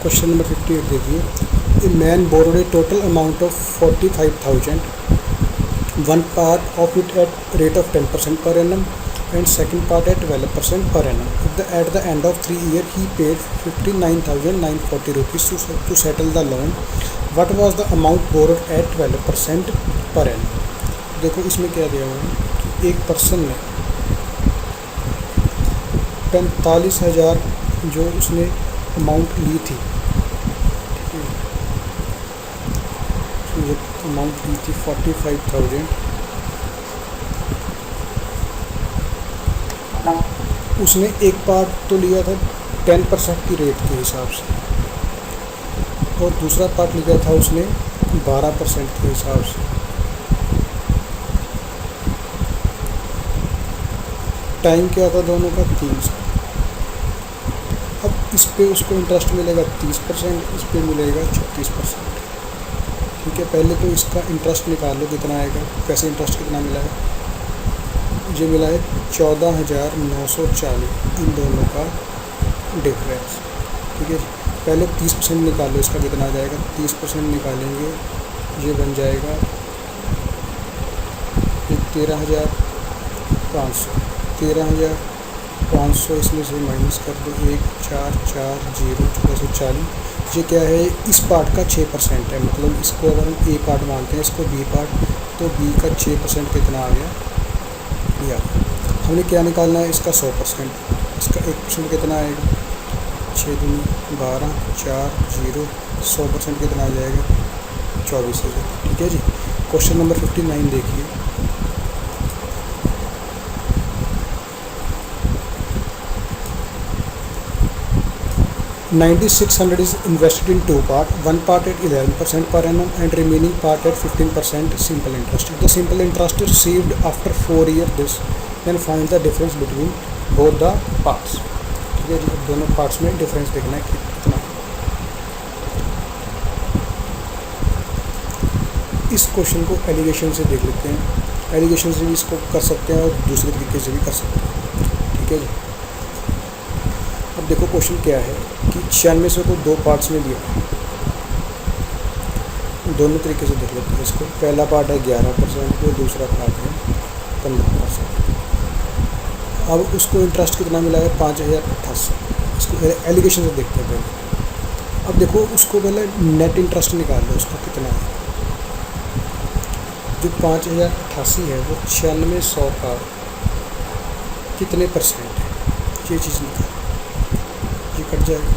Question number 58 देखिए, a man borrowed A total amount of 45,000, one part of it at rate of 10% per annum and second part at 12% per annum. At the end of 3 years he paid 59,940 rupees to settle the loan. What was the amount borrowed at 12% per annum? देखो इसमें क्या दिया हुआ है कि एक person ने 45,000 जो उसने अमाउंट ली थी, जो अमाउंट ली थी 45,000, उसने एक पार्ट तो लिया था 10% की रेट के हिसाब से और दूसरा पार्ट लिया था उसने 12% के हिसाब से। टाइम क्या था दोनों का 3 साल। अब इस पे उसको इंटरेस्ट मिलेगा 30%, इस पे मिलेगा 36%। ठीक है, पहले तो इसका इंटरेस्ट निकाल लो कितना आएगा, पैसे इंटरेस्ट कितना मिला है, मुझे मिला है 14,940, इन दोनों का डिफरेंस। ठीक है, पहले 30% निकाल लो, इसका कितना आ जाएगा, 30% निकालेंगे ये बन जाएगा 13,500 इसमें से माइनस कर दो 1,440 ये क्या है, इस पार्ट का 6% है, मतलब इसको अगर हम ए पार्ट मानते हैं, इसको बी पार्ट, तो बी का 6% कितना आ गया, या हमने क्या निकालना है, इसका 100%, इसका 1% कितना आएगा, 6 दूनी 12, 4 0, 100% कितना आ जाएगा 24,000। ठीक है जी। क्वेश्चन नंबर 59 देखिए, $9,600 is invested in 2 parts, one part at 11% per annum and remaining part at 15% simple interest. The simple interest is received after 4 years. Then find the difference between both the parts. ठीक है जी, दोनों parts में difference देखना है कितना। इस question को allegation से देख लेते हैं, एलिगेशन से भी इसको कर सकते हैं और दूसरे तरीके से भी कर सकते हैं। ठीक है जी। अब देखो क्वेश्चन क्या है कि 9600 को 2 पार्ट्स में दिया, दोनों तरीके से देख लेते हैं इसको। पहला पार्ट है 11% और दूसरा पार्ट है 15%। अब उसको इंटरेस्ट कितना मिला है 5,088, इसको एलिगेशन से देखते हैं पहले। अब देखो उसको पहले नेट इंटरेस्ट निकाल लो, उसको कितना है, जो 5,088 है वो 9600 का कितने परसेंट है, ये चीज़ निकाल, ये कट जाएगा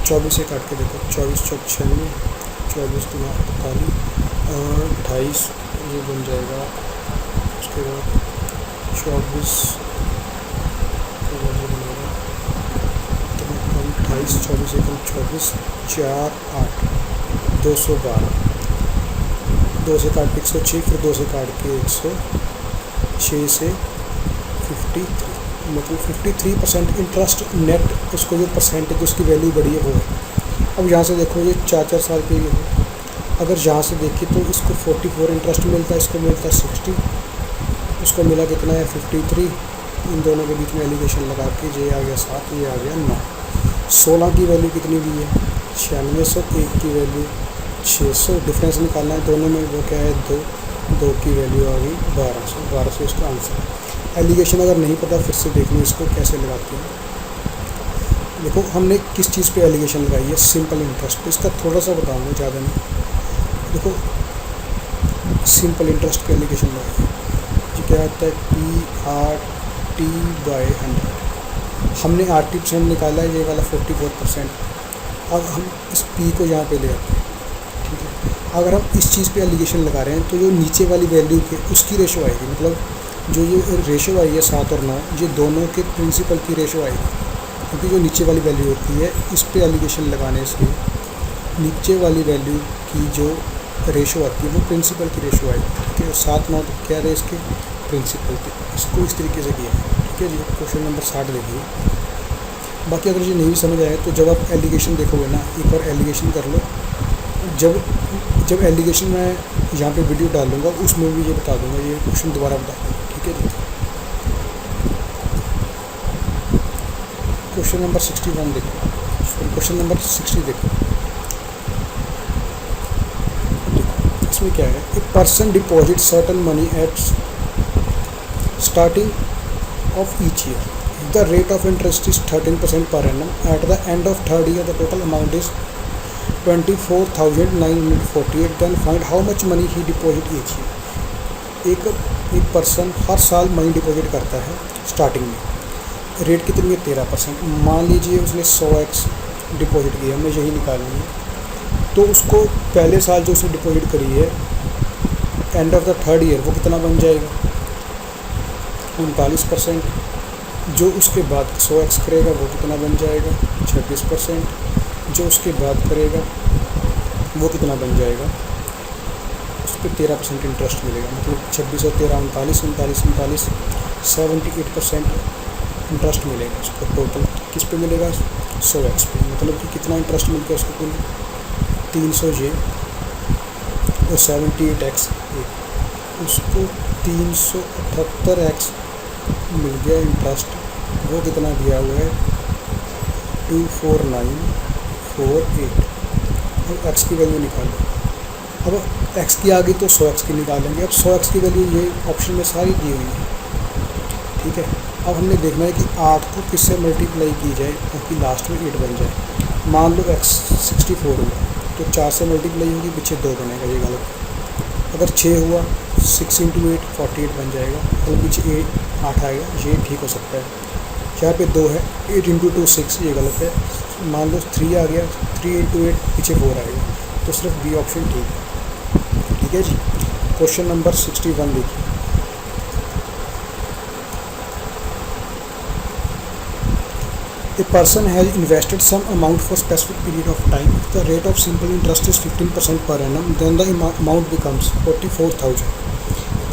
24 से काट के देखो, 24 चौक 96, 24 गुना 48 और 28, ये बन जाएगा। उसके बाद 24 28, 24 एकम 24, 4 8, 212, 2 से काट के 106, फिर 2 से काट के 106 से 53, मतलब 53% इंटरेस्ट नेट, उसको जो परसेंटेज उसकी वैल्यू बढ़ी है वो है। अब यहाँ से देखो ये 4 साल के लिए है, अगर यहाँ से देखिए तो इसको 44 इंटरेस्ट मिलता है, इसको मिलता है 60, उसको मिला कितना है 53, इन दोनों के बीच में एलिगेशन लगा के ये आ गया 7, ये आ गया 9। 16 की वैल्यू कितनी दी है 9600, 1 की वैल्यू 600, डिफरेंस निकालना है दोनों में, वो क्या है 2 की वैल्यू आ गई 1200 इसका आंसर है। एलिगेशन अगर नहीं पता फिर से देख लो इसको कैसे लगाते हैं। देखो हमने किस चीज़ पे एलिगेशन लगाई है, सिंपल इंटरेस्ट पे, इसका थोड़ा सा बताऊंगा, ज़्यादा नहीं। देखो सिंपल इंटरेस्ट पे एलिगेशन लगाई है, ये क्या आता है PRT/100, हमने RT% निकाला है, ये वाला 44%। अब हम इस P को यहाँ पे ले आते हैं। ठीक है, अगर हम इस चीज़ पे एलिगेशन लगा रहे हैं तो जो नीचे वाली वैल्यू के उसकी रेशो आएगी, मतलब जो ये रेशो आई है 7 और 9, ये दोनों के प्रिंसिपल की रेशो आएगी, क्योंकि जो नीचे वाली वैल्यू होती है इस पे एलिगेशन लगाने से नीचे वाली वैल्यू की जो रेशो आती है वो प्रिंसिपल की रेशो आएगी। ठीक है, और 7 9 तो क्या रहे इसके प्रिंसिपल के, इसको इस तरीके से किया है। ठीक है जी। क्वेश्चन नंबर 60 देखिए। बाकी अगर ये नहीं समझ आए तो जब आप एलिगेशन देखोगे ना, एक बार एलिगेशन कर लो, जब एलिगेशन मैं यहाँ पे वीडियो डालूंगा उसमें भी ये बता दूंगा, ये क्वेश्चन दोबारा बता दूँगा। ठीक है जी। क्वेश्चन नंबर 61 देखो, क्वेश्चन नंबर 60 देखो, इसमें क्या है, a person deposit certain money at starting of each year, the rate of interest is 13% per annum, at the end of third year the total amount is 24,948, then find how much money he deposit each year. एक person हर साल money deposit करता है starting में, rate कितनी है 13%। मान लीजिए उसने 100x डिपॉजिट किया, हमें यही निकालनी है, तो उसको पहले साल जो उसने डिपॉजिट करी है end of the third year वो कितना बन जाएगा 39%। जो उसके बाद 100x करेगा वो कितना बन जाएगा 26%। जो उसके बाद करेगा वो कितना बन जाएगा, उस पर 13% इंटरेस्ट मिलेगा, मतलब 26 और 13 39 78% इंटरेस्ट मिलेगा उसको टोटल। किस पे मिलेगा 100x पे, मतलब कि कितना इंटरेस्ट मिलता है उसको कुल 300J और 78x, उसको 378x मिल गया इंटरेस्ट। वो कितना दिया हुआ है 24948। अब x की वैल्यू निकालो, अब x की आ गई तो 100x की निकालेंगे। अब 100x की वैल्यू ये ऑप्शन में सारी दी हुई है, ठीक है। अब हमने देखना है कि 8 को किससे मल्टीप्लाई की जाए ताकि लास्ट में 8 बन जाए। मान लो x 64 हुआ तो 4 से मल्टीप्लाई होगी, पीछे 2 बनेगा, ये गलत। अगर 6 हुआ 6 × 8 48 बन जाएगा, तो पीछे 8 आएगा, ये ठीक हो सकता है। यहाँ पे 2 है, 8 × 2 6, ये गलत है। मान लो 3 आ गया, 3 × 8 पीछे 4 आएगा, तो सिर्फ बी ऑप्शन ठीक है, ठीक है जी। क्वेश्चन नंबर 61 देखिए, A person has invested some amount for specific period of time. If the rate of simple interest is 15% per annum, then the amount becomes 44,000.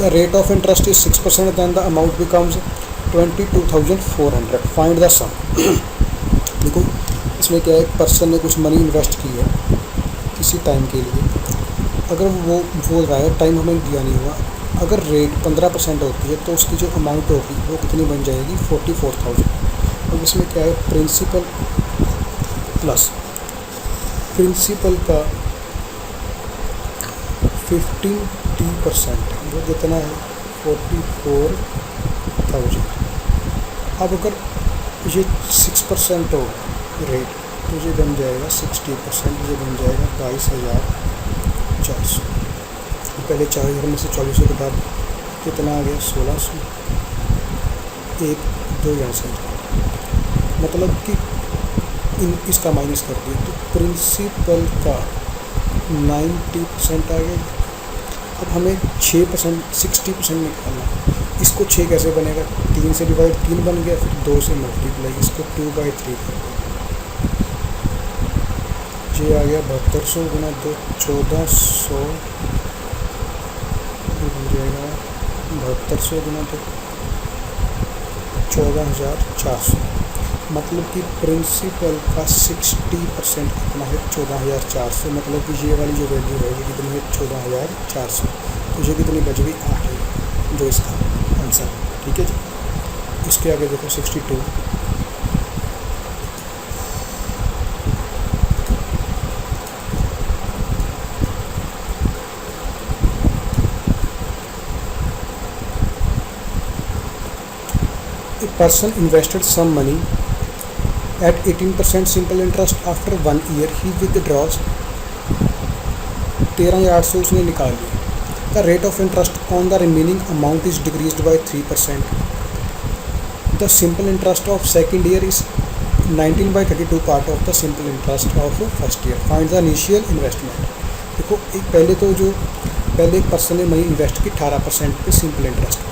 The rate of interest is 6%, then the amount becomes 22,400. Find the sum. देखो इसमें क्या है, एक person ने कुछ money invest की है किसी टाइम के लिए, अगर वो बोल रहा है टाइम हमें दिया नहीं हुआ, अगर रेट 15% होती है तो उसकी जो अमाउंट होगी वो कितनी बन जाएगी 44,000। अब इसमें क्या है, प्रिंसिपल प्लस प्रिंसिपल का 15% वो कितना है 44,000। अब अगर ये 6% हो रेट तो ये बन जाएगा 60%, ये बन जाएगा 22,400। पहले 4,000 में से 2400 के बाद कितना आ गया 1600, 1 2 यहाँ से, मतलब कि इसका माइनस कर दिया तो प्रिंसिपल का 90% आ गया। अब हमें 6% 60% निकालना, इसको 6 कैसे बनेगा, 3 से डिवाइड 3 बन गया, फिर 2 से मल्टीप्लाई, इसको 2/3 कर दिया, ये आ गया 7200 गुना 2 1400 बन जाएगा, 7200 गुना 2 14,400। मतलब कि प्रिंसिपल का 60% कितना है 14,400, मतलब कि ये वाली जो वैल्यू रहेगी कितनी है 14,400, तो ये कितनी बच गई 8,000, जो इसका आंसर है, ठीक है जी। इसके आगे देखो 62, A person invested some money at 18% simple interest. After 1 year he withdraws 13,800 उसने निकाल लिया। The rate of interest on the remaining amount is decreased by 3%. The simple interest of second year is 19/32 part of the simple interest of first year. Find the initial investment. देखो पहले एक person ने money invest की 18% पे simple interest पे,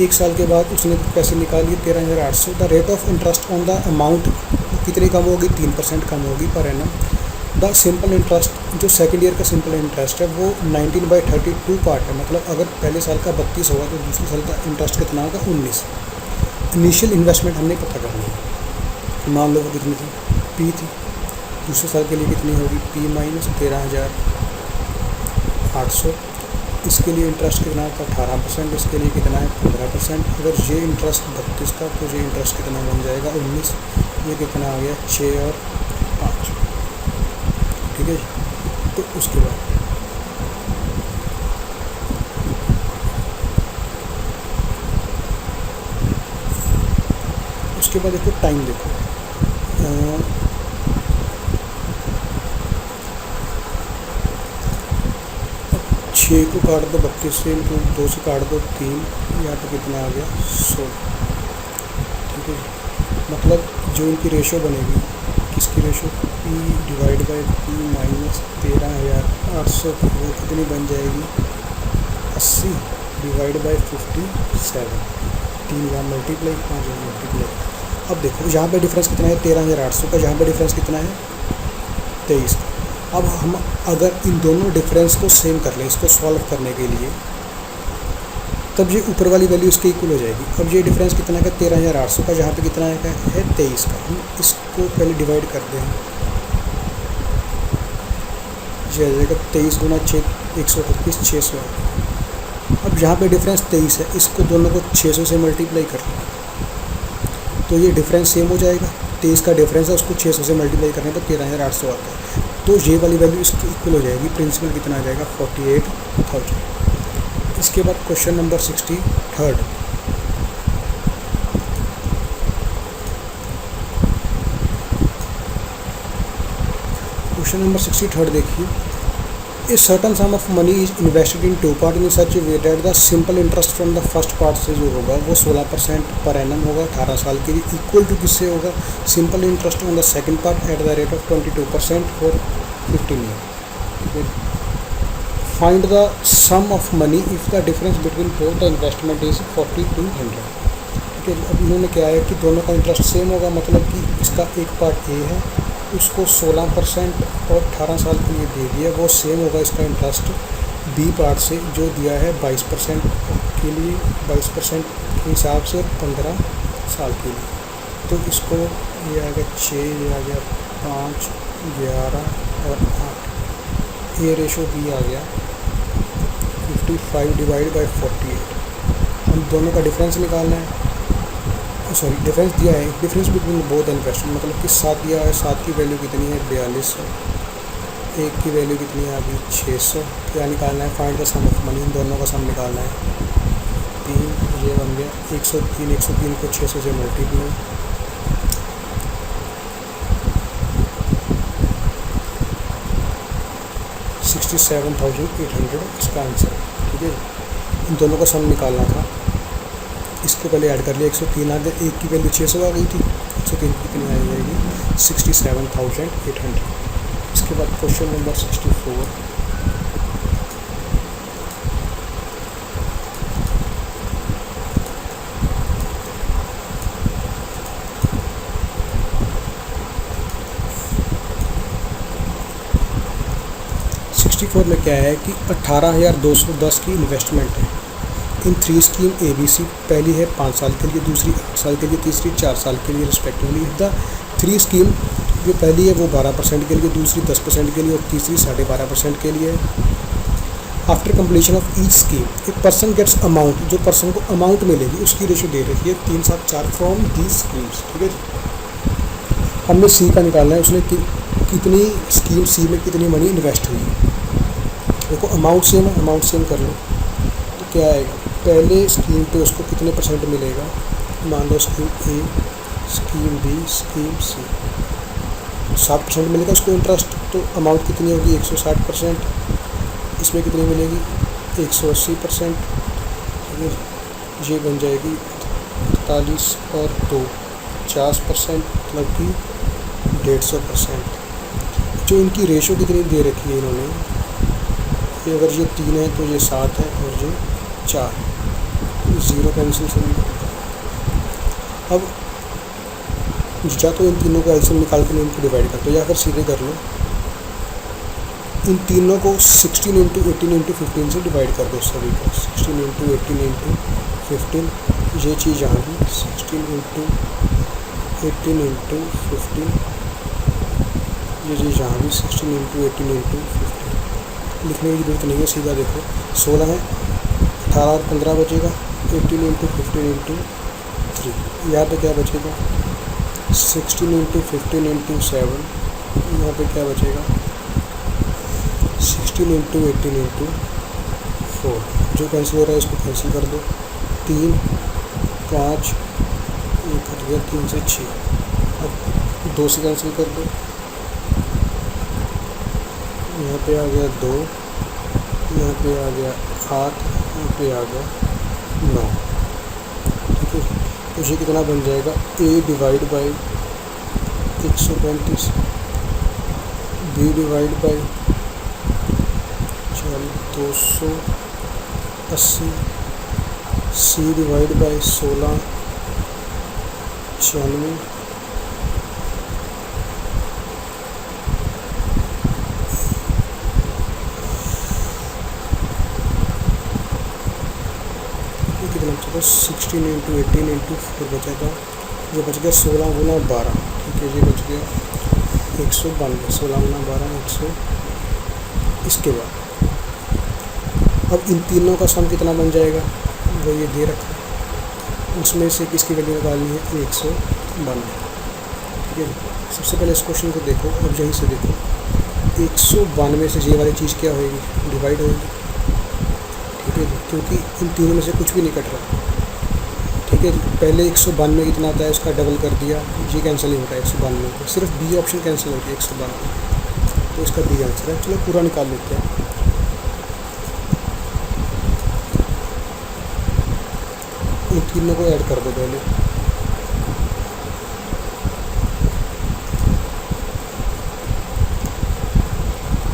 1 साल के बाद उसने पैसे निकाल लिए 13,800। The rate of interest on the amount कितनी कम होगी 3% कम होगी per annum. The simple interest जो सेकंड ईयर का सिंपल इंटरेस्ट है वो 19/32 पार्ट है, मतलब अगर पहले साल का 32 होगा तो दूसरे साल का इंटरेस्ट कितना होगा 19। इनिशियल इन्वेस्टमेंट हमने पता करनी है, मान लो वो कितनी थी P थी, दूसरे साल के लिए कितनी होगी P माइनस 13,800। इसके लिए इंटरेस्ट कितना था 18%, इसके लिए कितना है 15%। अगर ये इंटरेस्ट 32 था तो ये इंटरेस्ट कितना बन जाएगा 19, ये कितना आ गया 6 और ठीक है जी। तो उसके बाद देखो टाइम देखो, 6 को काट दो 32 से, इनको 2 से काट दो 3, यहाँ पे कितना आ गया 100, ठीक है जी। मतलब जो इनकी रेशो बनेगी, किसकी ratio, P divide by P minus 13,800, वो कितनी बन जाएगी 80 डिवाइड बाई 57, 3 यहाँ मल्टीप्लाई 5 यहाँ मल्टीप्लाई। अब देखो यहाँ पे डिफरेंस कितना है 13,800 का, यहाँ पे डिफरेंस कितना है 23 का। अब हम अगर इन दोनों डिफरेंस को सेम कर लें इसको सॉल्व करने के लिए, तब ये ऊपर वाली वैल्यू इसके इक्वल हो जाएगी। अब ये डिफरेंस कितना है 13,800 का, जहाँ पे कितना है 23 का। हम इसको पहले डिवाइड करते हैं, ये आ जाएगा 23 गुना 6, 138, 600। अब यहाँ पे डिफरेंस 23 है, इसको दोनों को 600 से मल्टीप्लाई कर लें तो ये डिफरेंस सेम हो जाएगा। 23 का डिफरेंस है, उसको 600 से मल्टीप्लाई करने पर 13,800 आता है, तो ये वाली वैल्यू इसकी इक्वल हो जाएगी। प्रिंसिपल कितना आ जाएगा 48,000। इसके बाद क्वेश्चन नंबर 63। क्वेश्चन नंबर 63 देखिए, a certain some of money is invested in 2 part in such way that the simple interest from the first part से जो होगा वो 16% पर एनम होगा 18 साल के लिए, इक्वल टू किससे होगा, simple interest on the second part at the rate of 22% for 15 year. Find the sum of money if the difference between both the investment is 4200। ठीक है, अब इन्होंने क्या है कि दोनों का इंटरेस्ट सेम होगा, मतलब कि इसका एक पार्ट ए है, उसको 16% और 18 साल के लिए दे दिया, वो सेम होगा इसका इंटरेस्ट बी पार्ट से जो दिया है 22% के लिए, 22% के हिसाब से 15 साल के लिए। तो इसको ये आ गया 6, ये आ गया 5, 11 और 8, ये रेशो बी आ गया 55 डिवाइड बाई 48। हम दोनों का डिफरेंस निकालना है, सॉरी डिफरेंस दिया है, डिफरेंस बिटवीन बोथ इन्वेस्टमेंट, मतलब कि 7 दिया है, 7 की वैल्यू कितनी है 4200, 1 की वैल्यू कितनी है अभी 600। क्या निकालना है, find the sum of money, इन दोनों का सम निकालना है। 3 ये बन गया 103, 103 को 600 से मल्टीप्लाई, 67,800 इसका आंसर। ठीक है, इन दोनों का सम निकालना था, इसको पहले ऐड कर लिया, 103 आ गया, 1 की वैल्यू 600 आ गई थी, 103 की कितनी आ जाएगी 67,800। इसके बाद क्वेश्चन नंबर 64। में क्या है कि 18,210 की इन्वेस्टमेंट है इन 3 स्कीम ABC। पहली है 5 साल के लिए, दूसरी 8 साल के लिए, तीसरी 4 साल के लिए रिस्पेक्टिवली। द 3 स्कीम जो पहली है वो 12% के लिए, दूसरी 10% के लिए और तीसरी 12.5% के लिए। After completion of each scheme एक पर्सन गेट्स अमाउंट, जो पर्सन को अमाउंट मिलेगी उसकी रेशो दे रखी है 3, 7, 4 फ्रॉम दीज स्कीम्स। ठीक है जी, हमने सी का निकालना है, उसने कितनी स्कीम सी में कितनी मनी इन्वेस्ट हुई। देखो अमाउंट सेम है, अमाउंट सेम कर लो तो क्या आएगा, पहले स्कीम पे उसको कितने % मिलेगा, मान लो स्कीम ए, स्कीम बी, स्कीम सी 7% मिलेगा उसको इंटरेस्ट, तो अमाउंट कितनी होगी 160%, इसमें कितनी मिलेगी 180%। ये बन जाएगी 48 और 2 50%, मतलब कि 150%। जो इनकी रेशो कितनी दे रखी है इन्होंने, कि अगर ये 3 है तो ये 7 है और ये 4, 0 कैंसिल से। अब या तो इन तीनों को एलसीएम निकाल कर इनको डिवाइड कर दो, या फिर सीधे कर लो, इन तीनों को 16 × 18 × 15 से डिवाइड कर दो सभी को, 16 × 18 × 15, ये चीज़ यहाँ भी 16 × 18 × 15, ये चीज़ यहाँ भी 16 × 18 × 15। लिखने की जरूरत नहीं है, सीधा देखो 16 है, 18 और 15 बचेगा, 18 × 15 × 3, यहाँ पे क्या बचेगा 16 × 15 × 7, यहाँ पे क्या बचेगा 16 इंटू 18 इंटू 4, जो कैंसिल हो रहा है इसको कैंसिल कर दो। 3 5 एक हट गया, 3 से 6, अब 2 से कैंसिल कर दो। यहाँ पे आ गया 2, यहाँ पे आ गया 8, यहाँ पे आ गया 9। ठीक है, तो ये कितना बन जाएगा, a divide by 135, b divide by 280, c divide by 16 96, कितना बचा था, 16 इंटू 18 इंटू 4 बचा था, जो बच गया 16 गुना 12। ठीक है, ये बच गया 192, 16 गुना 12 100। इसके बाद अब इन तीनों का सम कितना बन जाएगा, वो ये दे रखा है, उसमें से किसकी वैल्यू निकालनी है, 192। ठीक है, सबसे पहले इस क्वेश्चन को देखो, अब यहीं से देखो 192 से ये वाली चीज़ क्या होगी, डिवाइड होगी। ठीक है, क्योंकि इन तीनों में से कुछ भी नहीं कट रहा। ठीक है, पहले 192 कितना आता है, उसका डबल कर दिया, ये कैंसिल नहीं होता है 192, सिर्फ बी ऑप्शन कैंसिल होती है 192, तो इसका बी आंसर है। चलो पूरा निकाल लेते हैं। इन तीनों को ऐड कर दो पहले,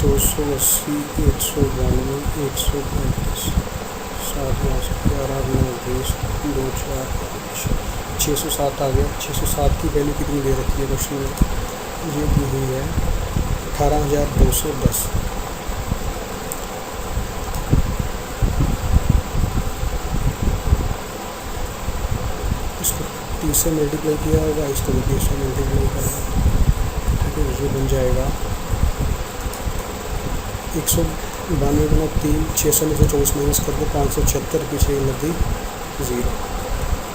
दो सौ 80, 192, 135, 7 11 9 20 2 4 5 607 आ गया। 607 की वैल्यू कितनी दे रखी है क्वेश्चन में, ये दी हुई है 18,210। इसको 30 से मल्टीप्लाई किया होगा, इसको भी 30 से मल्टीप्लाई करेगा। ठीक है, ये बन जाएगा 192 गुना 3, 600 में से 24 माइनस कर दो, 576, पीछे नदी 0।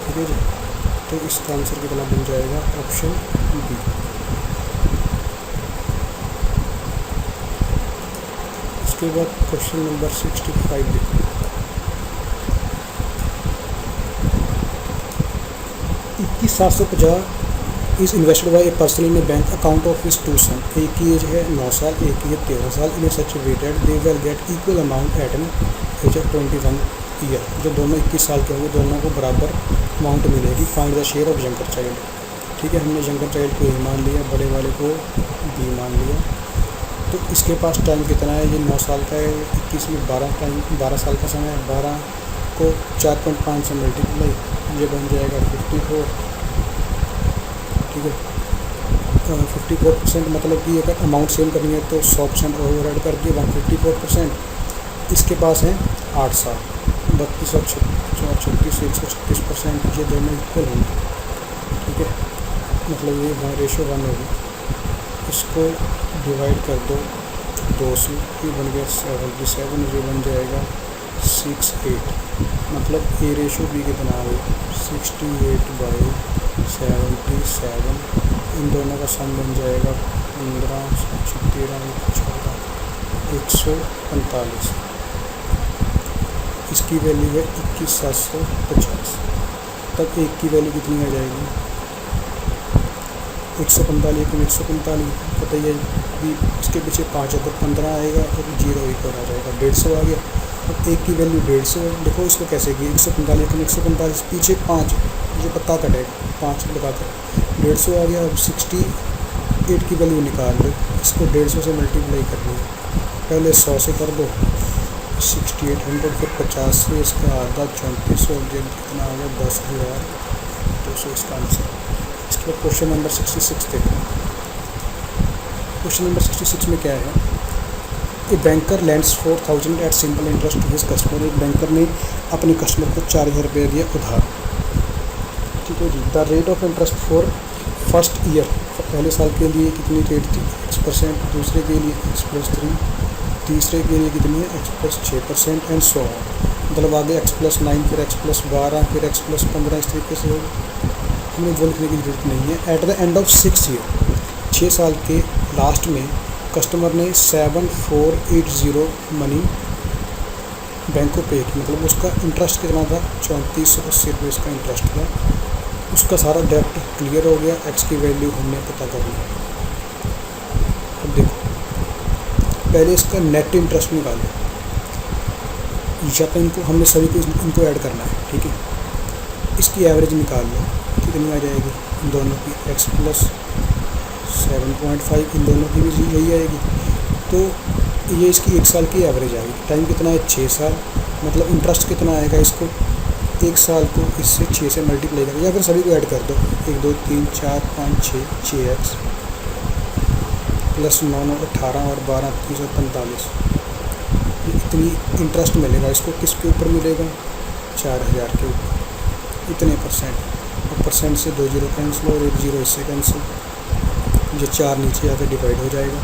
ठीक है जी, तो इसका आंसर कितना बन जाएगा, ऑप्शन बी। उसके बाद क्वेश्चन नंबर 65 देखो। 21,750 is invested by a person in a bank account of his two sons. एक की एज है 9 साल, एक की है 13 साल। In such way that they will get equal amount at an age of 21 year. जो दोनों 21 साल के होंगे, दोनों को बराबर अमाउंट मिलेगी। Find the share of younger child. ठीक है, हमने यंगर चाइल्ड को ए मान लिया, बड़े वाले को बी मान लिया। तो इसके पास टाइम कितना है, ये 9 साल का है, 21 में 12 साल का समय है। 12 को 4.5 से मल्टीप्लाई, ये बन जाएगा 54। ठीक है, 54% मतलब कि अगर अमाउंट सेम करनी है तो 100% ओवर ऐड कर दिए, 154%। इसके पास है 8 साल, 32 और 36, 136%, ये दोनों इक्वल होंगे। ठीक है, मतलब ये रेशो 1 होगी। इसको डिवाइड कर दो 2 से, ये बन गया 77, ये बन जाएगा 68। मतलब ए रेशो बी कितना हो, 68/77। इन दोनों का सम बन जाएगा 15, 13, 14, 145। इसकी वैल्यू है 21,750। तब एक की वैल्यू कितनी आ जाएगी, 145। 145 बताइए भी, इसके पीछे 5 है तो 15 आएगा और 0 एक और आ जाएगा, 150 आ गया। अब एक की वैल्यू 150, देखो इसको कैसे की, 145 145 पीछे 5 जो पत्ता कटेगा, 5 लगाकर 150 आ गया। अब 68 की वैल्यू निकाल लो, इसको 150 से मल्टीप्लाई करनी है। पहले 100 से कर दो 6800, फिर 50 से इसका आधा 3400, कितना आ गया 10,200 इसका आंसर। इसके बाद क्वेश्चन नंबर 66 देखो। क्वेश्चन नंबर 66 में क्या है, a banker lands 4,000 at simple interest to his customer. एक बैंकर ने अपने कस्टमर को 4,000 रुपये दिया उधार। ठीक है जी, the rate of interest for first year, पहले साल के लिए कितनी रेट थी, X%, दूसरे के लिए X+3, तीसरे के लिए कितनी है X+6% एंड सो ऑन। मतलब आगे X+9, फिर X+12, फिर X+15, इस तरीके से होगा। हमें वो लिखने की जरूरत नहीं है। Eight the end of 6 year, 6 साल के लास्ट में कस्टमर ने 7480 मनी बैंक को पे की, मतलब उसका इंटरेस्ट कितना था, 3480 रुपये उसका इंटरेस्ट था। उसका सारा डेप्ट क्लियर हो गया, एक्स की वैल्यू हमने पता कर ली। अब देखो पहले इसका नेट इंटरेस्ट निकालो, यहाँ पे इनको हमने सभी को इनको ऐड करना है, ठीक है। इसकी एवरेज निकाल लो, कितनी आ जाएगी इन दोनों की, एक्स प्लस 7.5, इन दोनों की भी यही आएगी। तो ये इसकी 1 साल की एवरेज आएगी। टाइम कितना है, 6 साल, मतलब इंटरेस्ट कितना आएगा इसको, 1 साल को इससे 6 से मल्टीप्लाई करो या फिर सभी को ऐड कर दो, 1 2 3 4 5 6 प्लस 9 18 और 12 30 और 45, इतनी इंटरेस्ट मिलेगा इसको। किसके ऊपर मिलेगा, 4000 के ऊपर, इतने परसेंट। और परसेंट से 2 जीरो कैंसिल और 1 जीरो इससे कैंसिल, जो 4 नीचे आके डिवाइड हो जाएगा।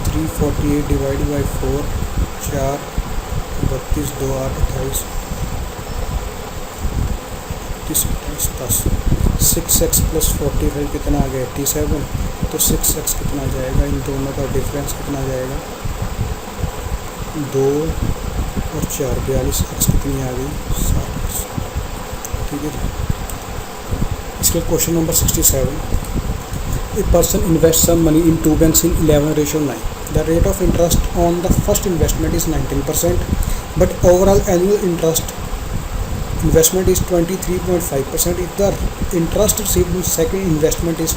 348 डिवाइड बाई 4, 4 32 2 8 28 10। 6x प्लस 45 कितना आ गया, 87। तो 6x कितना जाएगा, इन दोनों का डिफरेंस कितना जाएगा, 2 और 4 42, x कितनी आ गई, 7। ठीक है जी। इसके question number 67, a person invest some money in 2 banks in 11:9. The rate of interest on the first investment is 19%, but overall annual investment is 23.5%. If the interest received in second investment is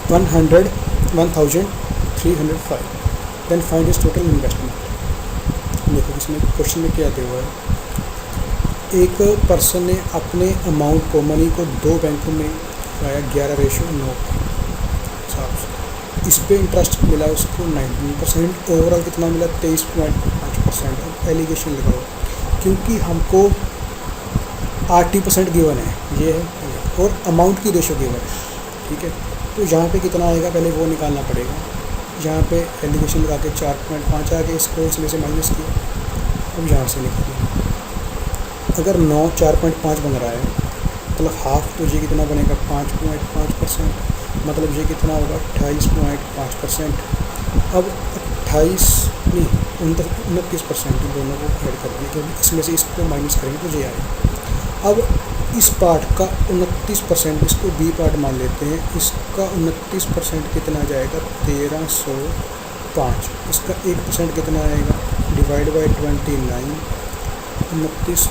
1,305, then find his total investment. देखो इसमें question में क्या दिया हुआ है, एक person ने अपने अमाउंट को, मनी को 2 बैंकों में लगाया 11:9 हिसाब से। इस पे इंटरेस्ट मिला उसको 19%, ओवरऑल कितना मिला 23.5%। अब एलिगेशन लगाओ, क्योंकि हमको 80% गिवन है, ये है, और अमाउंट की रेशो गिवन है, ठीक है। तो यहाँ पे कितना आएगा पहले वो निकालना पड़ेगा। यहाँ पे एलिगेशन लगा के 4.5 आ गया, इसको इसमें से माइनस किया, अब यहाँ से निकालिए। अगर 9 4.5 बन रहा है, मतलब हाफ, तो ये कितना बनेगा 5.5%, मतलब ये कितना होगा 28.5%। अब 28 नहीं 29% दोनों को ऐड कर दिए, क्योंकि इसमें से इसको माइनस करेंगे तो ये आएगा। अब इस पार्ट का 29%, इसको बी पार्ट मान लेते हैं, इसका 29% कितना जाएगा 1305। इसका 1% कितना आएगा, डिवाइड बाई 29, 29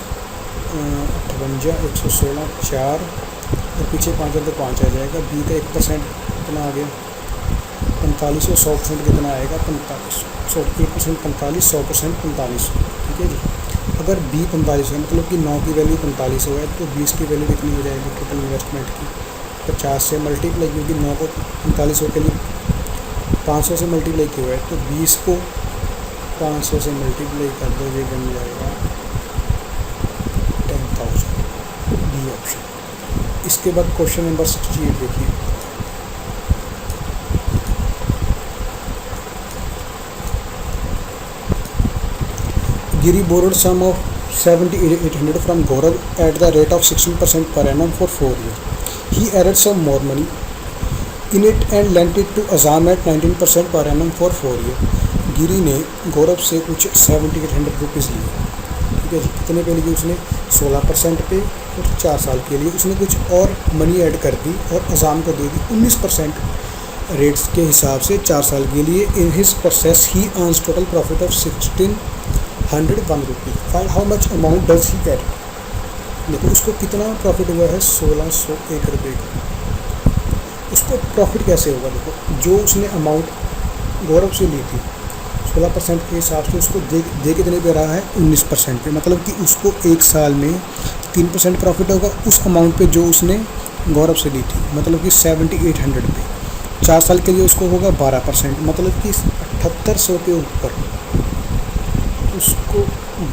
58 116 4 और पीछे 5 है तो 5 आ जाएगा। बी का 1% कितना आ गया 45, और 100% कितना आएगा 45। 1% 45, 100% 45, ठीक है जी। अगर बी 45 है, मतलब कि 9 की वैल्यू 45 हो है, तो 20 की वैल्यू कितनी हो जाएगी टोटल इन्वेस्टमेंट की, 50 से मल्टीप्लाई, क्योंकि 9 को 45 के लिए 500 से मल्टीप्लाई किया हुआ है, तो 20 को 500 से मल्टीप्लाई कर दो, ये बन जाएगा 10,000, बी ऑप्शन। इसके बाद क्वेश्चन नंबर 68 देखिए, Giri borrowed sum of 7,800 from Gaurav at the rate of 16% per annum for 4 years. He added some more money in it and lent it to Azam at 19% per annum for 4 years. गिरी ने गौरव से कुछ 7,800 rupees लिए, ठीक है जी। कितने पे लिए उसने, 16% पे, और 4 साल के लिए उसने कुछ और मनी ऐड कर दी और अजाम को दे दी 19% रेट्स के हिसाब से 4 साल के लिए। In his process he earns total profit of 1,601 rupees. Find how much amount does he get. देखो उसको कितना प्रॉफिट हुआ है, 1,601 रुपये का। उसको प्रॉफिट कैसे होगा, देखो जो उसने अमाउंट गौरव से ली थी 16% के हिसाब से उसको दे कितने पे रहा है, 19% पे, मतलब कि उसको 1 साल में 3% प्रॉफिट होगा उस अमाउंट पे जो उसने गौरव से ली थी, मतलब कि 7,800 पे। 4 साल के लिए उसको होगा 12%, मतलब कि 7,800 के ऊपर उसको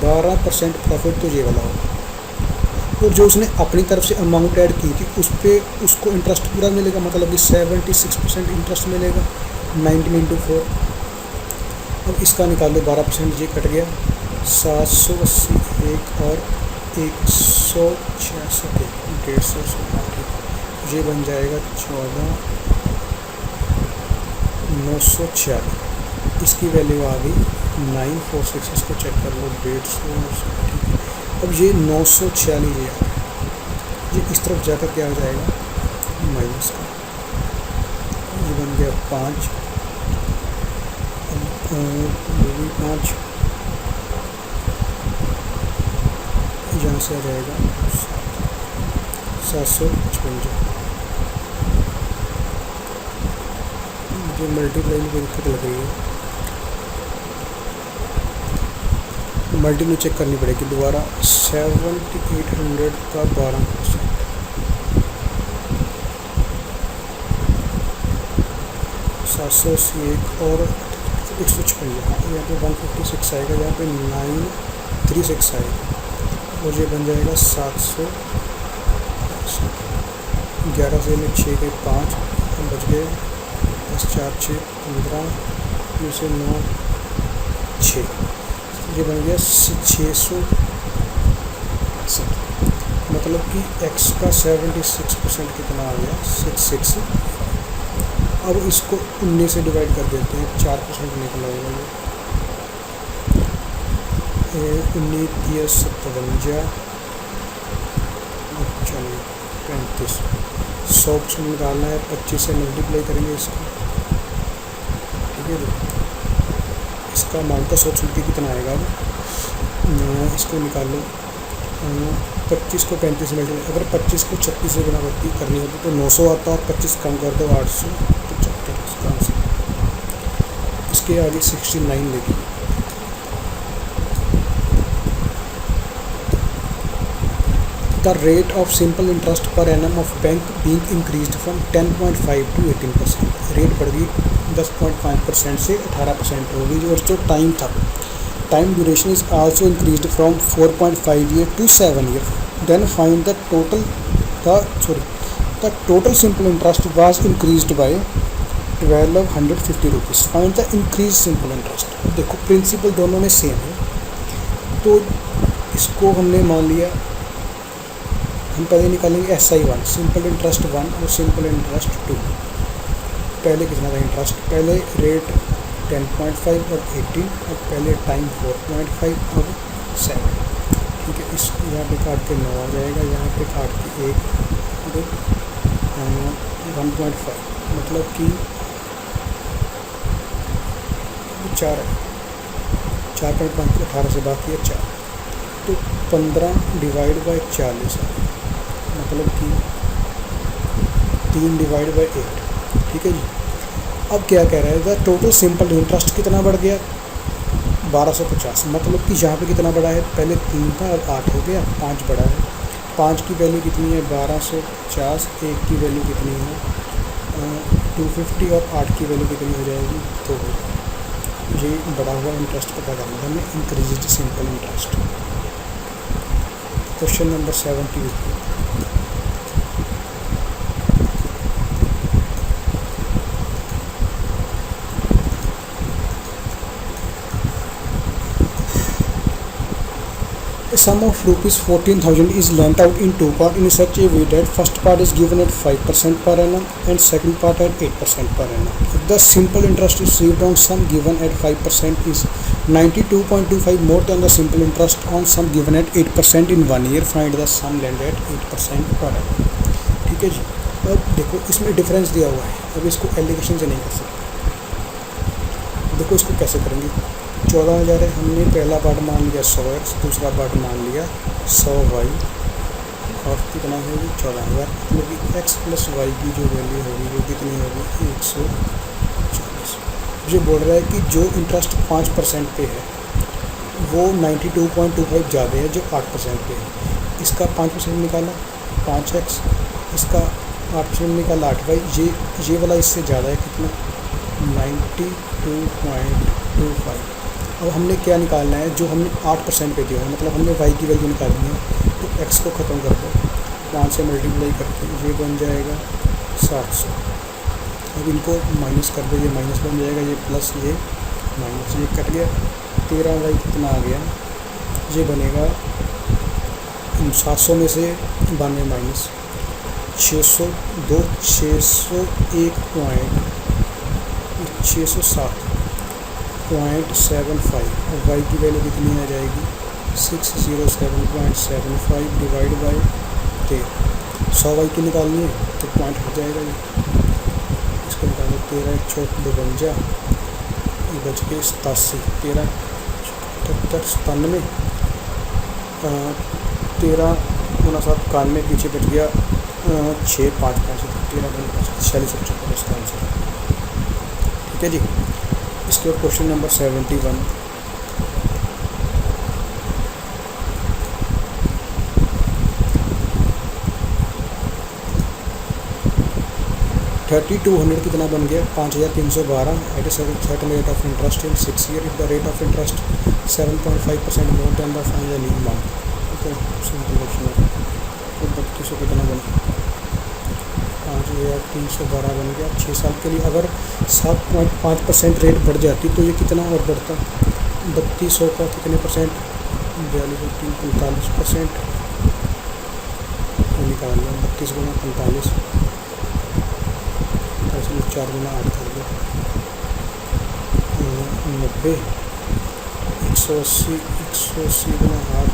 12% प्रॉफिट तो ये वाला होगा। और जो उसने अपनी तरफ से अमाउंट ऐड की थी उस पर उसको इंटरेस्ट पूरा मिलेगा, मतलब कि 76% इंटरेस्ट मिलेगा 19 × 4। अब इसका निकाल लो, 12% ये कट गया, 780 एक और 166 150 ये बन जाएगा 14 946, इसकी वैल्यू आ गई 946, इसको चेक कर लो 150। अब ये 946 ये इस तरफ जाकर क्या हो जाएगा माइनस का, ये बन गया 5, ये भी 5, यहाँ से आ जाएगा 755। मुझे मल्टीप्लाई में दिक्कत लग रही है, मल्टीप्लाई चेक करनी पड़ेगी दोबारा। 7800 का 12%, 781 और 156, यहाँ पे 156 आएगा, यहाँ पे 936 आएगा, और ये बन जाएगा 700। 11 से में 6 के 5 बच गए, 10 4 6 15, में से 9 6, ये बन गया 600। मतलब कि x का 76% कितना आ गया 66। अब इसको 19 से डिवाइड कर देते हैं, 4% निकला होगा ये 19 57, चलिए 35, 100% निकालना है, 25 से मल्टीप्लाई करेंगे इसको, ठीक है। इसका अमाउंट का 100% की कितना आएगा, अब इसको निकाल लो। 25 को 35 में मल्टीप्लाई, अगर 25 को 36 से गुणा करनी होती तो 900 आता, और 25 कम कर दो 875, इसका आंसर। इसके आगे 69 लेगी। The rate of simple interest per annum of bank being increased from 10.5 to 18%, rate बढ़ गई 10.5% से 18% हो गई। और जो टाइम था, time duration is also increased from 4.5 year to 7 year. Then find the total simple interest was increased by 1250 rupees. Find the increase simple interest. देखो principal दोनों में सेम है, तो इसको हमने मान लिया, हम पहले निकालेंगे SI1 सिंपल इंटरेस्ट 1 और सिंपल इंटरेस्ट 2। पहले कितना था इंटरेस्ट, पहले रेट 10.5 और 18, और पहले टाइम 4.5 और 7, ठीक है। इस यहाँ पे काट के 9 आ जाएगा, यहाँ पे काट के 1.5, मतलब कि 4 है, 4.5 18 से बाकी है 4, तो 15 डिवाइड बाई 40 है, मतलब कि 3 डिवाइड बाई 8, ठीक है जी। अब क्या कह रहा है, द टोटल सिंपल इंटरेस्ट कितना बढ़ गया 1250, मतलब कि यहाँ पे कितना बढ़ा है, पहले 3 था अब 8 हो गया, 5 बढ़ा है। 5 की वैल्यू कितनी है 1250, 1 की वैल्यू कितनी है 250, और 8 की वैल्यू कितनी हो जाएगी 2। ये बढ़ा हुआ इंटरेस्ट पता करना है हमें, increased simple interest. Question number 70। A sum of rupees 14,000 is lent out in two parts in such a way that first part is given at 5% per annum and second part at 8% per annum. If the simple interest received on sum given at 5% is 92.25 more than the simple interest on sum given at 8% in 1 year, find the sum lent at 8% per annum. ठीक है जी। अब देखो इसमें difference दिया हुआ है, अब इसको एलिगेशन से नहीं कर सकते। देखो इसको कैसे करेंगे, 14,000 है, हमने पहला पार्ट मान लिया 100x, दूसरा पार्ट मान लिया 100y, और कितना होगी 14,000, मतलब कि x प्लस वाई की जो वैल्यू होगी वो कितनी होगी 140। मुझे बोल रहा है कि जो इंटरेस्ट 5% पे है वो 92.25 ज़्यादा है जो 8% पे है। इसका 5% निकाला 5x, इसका 8% निकाला 8y, ये वाला इससे ज़्यादा है कितना 92.25। अब हमने क्या निकालना है, जो हमने 8% पे दिया है, मतलब हमने y की वैल्यू निकालनी है, तो x को ख़त्म कर दो, 5 से मल्टीप्लाई करके ये बन जाएगा 700। अब इनको माइनस कर दो, ये माइनस बन जाएगा, ये प्लस ये माइनस, ये कट गया, 13y कितना आ गया, ये बनेगा 700 में से 92 माइनस 602, 601.4 607.75 और y की वैल्यू कितनी आ जाएगी 607.75 डिवाइड बाई 13। 100 y की निकालनी है तो पॉइंट हट जाएगा ये, इसको निकालो 13 चौक 52 ये बच गए 87, 13 78 97, 13 गुना 7 91, पीछे बच गया 6 5 5 13 46 इसका आंसर। ठीक है जी। इसके बाद क्वेश्चन नंबर 71। $3200 कितना बन गया 5312 at a certain rate of interest in 6 year if the rate of interest 7.5% more than the find the new amount. तो सिंपल क्वेश्चन है। तो 3200 कितना बन 5312 बन गया 6 साल के लिए। अगर 7.5% रेट बढ़ जाती तो ये कितना और बढ़ता 3200 का कितने परसेंट 42.45% निकाल लो 32 गुना 45 4 गुना 8 कर दो 90 180 गुना 8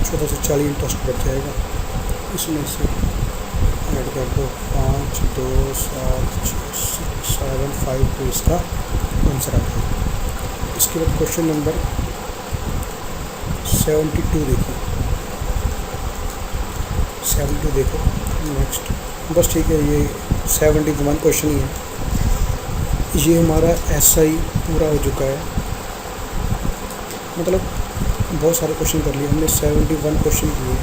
1440 इंटरेस्ट बढ़ जाएगा। इसमें से ऐड कर दो 5 2 7 6 7 5 तो इसका आंसर आ जाएगा। इसके बाद क्वेश्चन नंबर 72 देखिए 72 देखो नेक्स्ट। बस ठीक है, ये 71 क्वेश्चन ही है। ये हमारा SI पूरा हो चुका है, मतलब बहुत सारे क्वेश्चन कर लिए हमने। 71 क्वेश्चन किए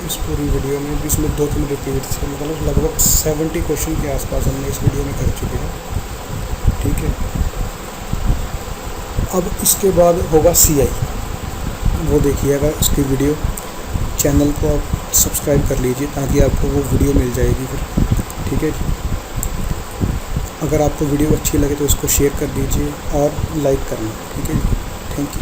इस पूरी वीडियो में, इसमें 2-3 रिपीट थे, मतलब लगभग 70 क्वेश्चन के आसपास हमने इस वीडियो में कर चुके हैं। ठीक है, अब इसके बाद होगा CI, वो देखिएगा इसकी वीडियो। चैनल को आप सब्सक्राइब कर लीजिए ताकि आपको वो वीडियो मिल जाएगी फिर। ठीक है जी। अगर आपको वीडियो अच्छी लगे तो इसको शेयर कर दीजिए और लाइक करना। ठीक है जी, थैंक यू।